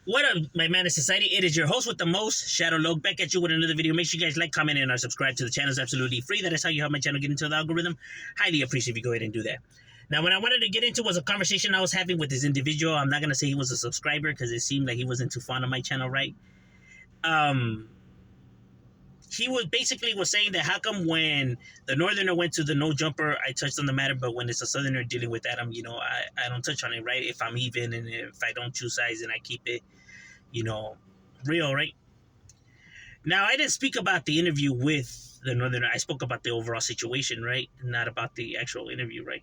What up, my man of society? It is your host with the most, Shadow Log, back at you with another video. Make sure you guys like, comment, and subscribe to the channel. It's absolutely free. That is how you help my channel get into the algorithm. Highly appreciate if you go ahead and do that. Now, what I wanted to get into was a conversation I was having with this individual. I'm not going to say he was a subscriber because it seemed like he wasn't too fond of my channel, right? He was saying that how come when the northerner went to the no jumper, I touched on the matter, but when it's a southerner dealing with Adam, I don't touch on it, right? If I'm even and if I don't choose sides and I keep it, real, right? Now, I didn't speak about the interview with the northerner. I spoke about the overall situation, right? Not about the actual interview, right?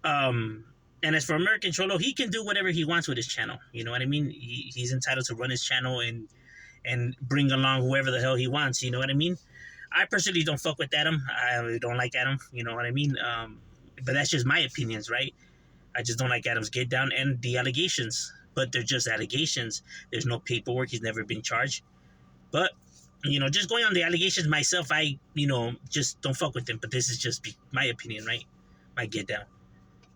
And as for American Cholo, he can do whatever he wants with his channel. You know what I mean? He's entitled to run his channel and bring along whoever the hell he wants. You know what I mean? I personally don't fuck with Adam. I don't like Adam. You know what I mean? But that's just my opinions, right? I just don't like Adam's get down and the allegations. But they're just allegations. There's no paperwork. He's never been charged. But, just going on the allegations myself, I, just don't fuck with them. But this is just my opinion, right? My get down.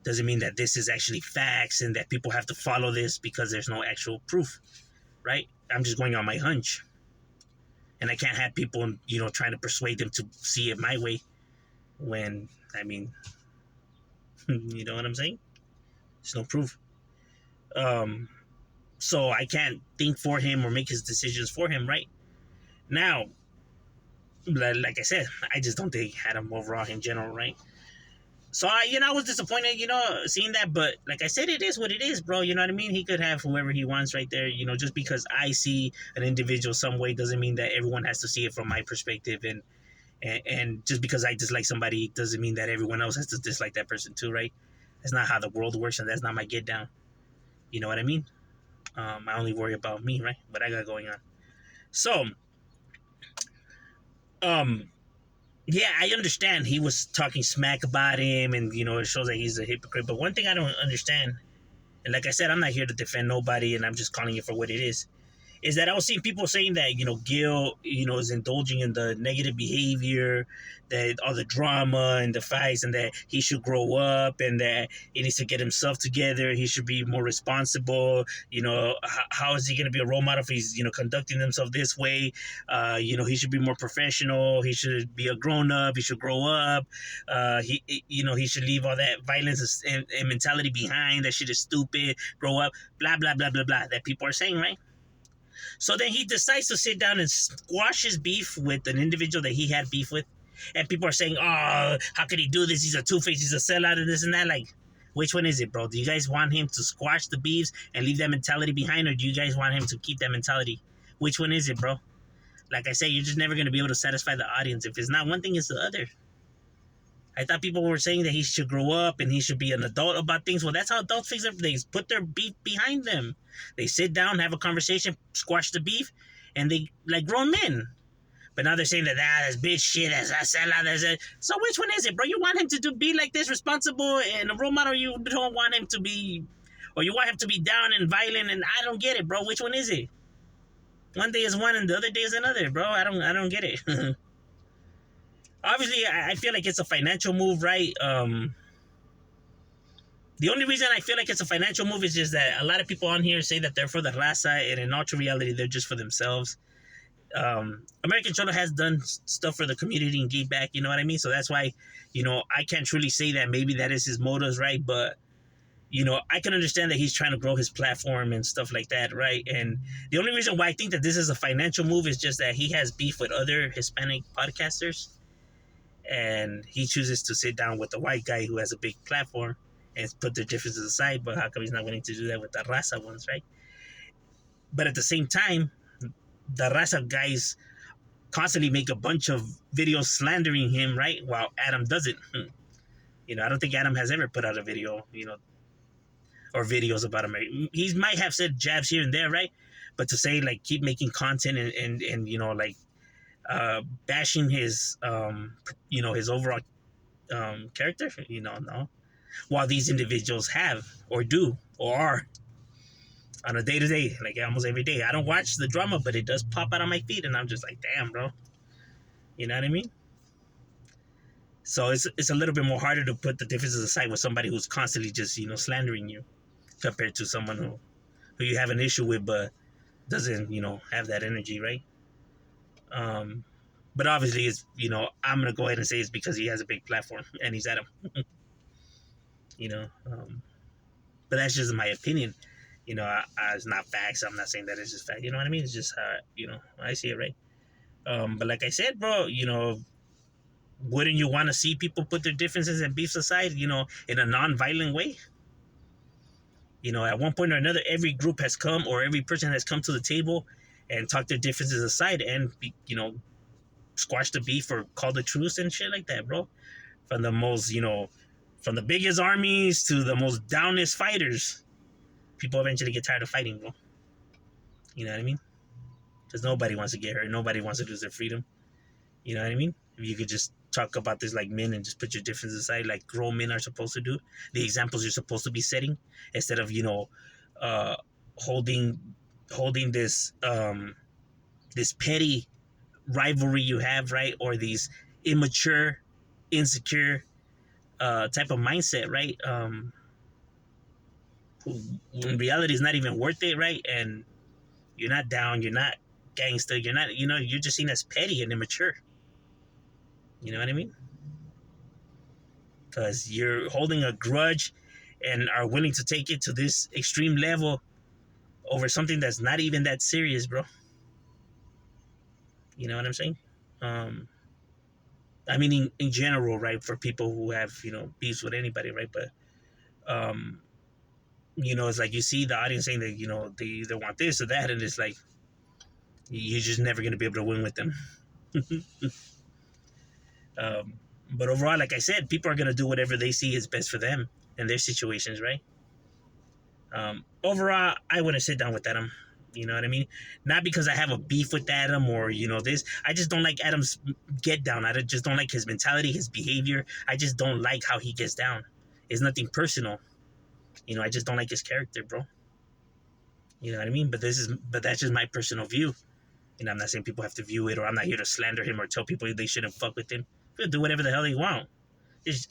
Doesn't mean that this is actually facts and that people have to follow this because there's no actual proof, right? I'm just going on my hunch. And I can't have people, trying to persuade them to see it my way when, you know what I'm saying? There's no proof. So I can't think for him or make his decisions for him, right? Now, like I said, I just don't think Adam overall in general, right? So I was disappointed, seeing that, but like I said, it is what it is, bro. You know what I mean? He could have whoever he wants right there. Just because I see an individual some way doesn't mean that everyone has to see it from my perspective, and just because I dislike somebody doesn't mean that everyone else has to dislike that person too, right? That's not how the world works, and that's not my get down. You know what I mean? I only worry about me, right? What I got going on. So, yeah, I understand he was talking smack about him, and it shows that he's a hypocrite. But one thing I don't understand, and like I said, I'm not here to defend nobody, and I'm just calling it for what it is that I was seeing people saying that Gil is indulging in the negative behavior, that all the drama and the fights, and that he should grow up, and that he needs to get himself together. He should be more responsible. How is he going to be a role model if he's conducting himself this way? He should be more professional. He should be a grown up. He should grow up. He should leave all that violence and mentality behind. That shit is stupid. Grow up. Blah blah blah blah blah. That people are saying, right? So then he decides to sit down and squash his beef with an individual that he had beef with. And people are saying, oh, how could he do this? He's a two-face, he's a sellout, and this and that. Like, which one is it, bro? Do you guys want him to squash the beefs and leave that mentality behind? Or do you guys want him to keep that mentality? Which one is it, bro? Like I say, you're just never going to be able to satisfy the audience. If it's not one thing, it's the other. I thought people were saying that he should grow up and he should be an adult about things. Well, that's how adults fix everything. They put their beef behind them. They sit down, have a conversation, squash the beef, and they like grown men. But now they're saying that that's bitch shit, that's sellout, that's it. So which one is it, bro? You want him to be like this, responsible and a role model, or you don't want him to be, or you want him to be down and violent? And I don't get it, bro. Which one is it? One day is one and the other day is another, bro. I don't get it. Obviously, I feel like it's a financial move, right? The only reason I feel like it's a financial move is just that a lot of people on here say that they're for the raza, and in actual reality, they're just for themselves. American Cholo has done stuff for the community and gave back, you know what I mean? So that's why, I can't truly say that maybe that is his motives, right? But, I can understand that he's trying to grow his platform and stuff like that, right? And the only reason why I think that this is a financial move is just that he has beef with other Hispanic podcasters. And he chooses to sit down with the white guy who has a big platform and put their differences aside. But how come he's not willing to do that with the raza ones, right? But at the same time, the raza guys constantly make a bunch of videos slandering him, right? While Adam doesn't. I don't think Adam has ever put out a video, or videos about him. He might have said jabs here and there, right? But to say, like, keep making content and bashing his his overall character, no. While these individuals have or do or are on a day-to-day, like almost every day. I don't watch the drama, but it does pop out on my feed, and I'm just like, damn, bro. You know what I mean? So it's a little bit more harder to put the differences aside with somebody who's constantly just slandering you, compared to someone who you have an issue with, but doesn't, have that energy, right? Um, but obviously, it's, I'm gonna go ahead and say it's because he has a big platform and he's at him, you know. But that's just my opinion. It's not facts. I'm not saying that it's just fact. You know what I mean? It's just how I see it, right? But like I said, bro, wouldn't you want to see people put their differences and beefs aside, in a non-violent way? At one point or another, every group has come, or every person has come to the table and talked their differences aside and, squash the beef or call the truce and shit like that, bro. From the most, from the biggest armies to the most downest fighters, people eventually get tired of fighting, bro. You know what I mean? Because nobody wants to get hurt. Nobody wants to lose their freedom. You know what I mean? If you could just talk about this like men and just put your differences aside, like grown men are supposed to do, the examples you're supposed to be setting, instead of uh, holding this this petty rivalry you have, right? Or these immature, insecure type of mindset, right? Who in reality is not even worth it, right? And you're not down, you're not gangster, you're not, you're just seen as petty and immature. You know what I mean? Because you're holding a grudge and are willing to take it to this extreme level over something that's not even that serious, bro. You know what I'm saying? Um, I mean, in general, right? For people who have, beefs with anybody, right? But, um, it's like you see the audience saying that, they either want this or that. And it's like, you're just never going to be able to win with them. um, but overall, like I said, people are going to do whatever they see is best for them and their situations, right? Overall, I wouldn't sit down with Adam. You know what I mean? Not because I have a beef with Adam or, this. I just don't like Adam's get down. I just don't like his mentality, his behavior. I just don't like how he gets down. It's nothing personal. I just don't like his character, bro. You know what I mean? But that's just my personal view. I'm not saying people have to view it, or I'm not here to slander him or tell people they shouldn't fuck with him. They'll do whatever the hell they want.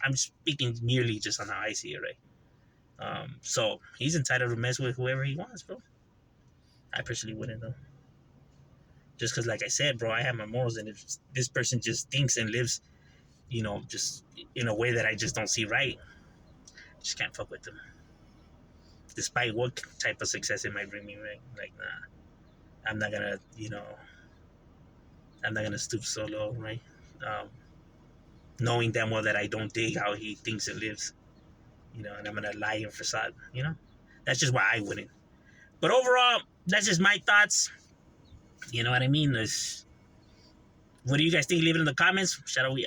I'm speaking merely just on how I see it, right? So he's entitled to mess with whoever he wants, bro. I personally wouldn't, though. Just because, like I said, bro, I have my morals, and if this person just thinks and lives, just in a way that I just don't see right, I just can't fuck with them. Despite what type of success it might bring me, right? Like, nah, I'm not gonna, I'm not gonna stoop so low, right? Um, Knowing damn well that I don't dig how he thinks and lives, and I'm gonna lie and facade, That's just why I wouldn't. But overall, that's just my thoughts. You know what I mean? What do you guys think? Leave it in the comments. Shout out.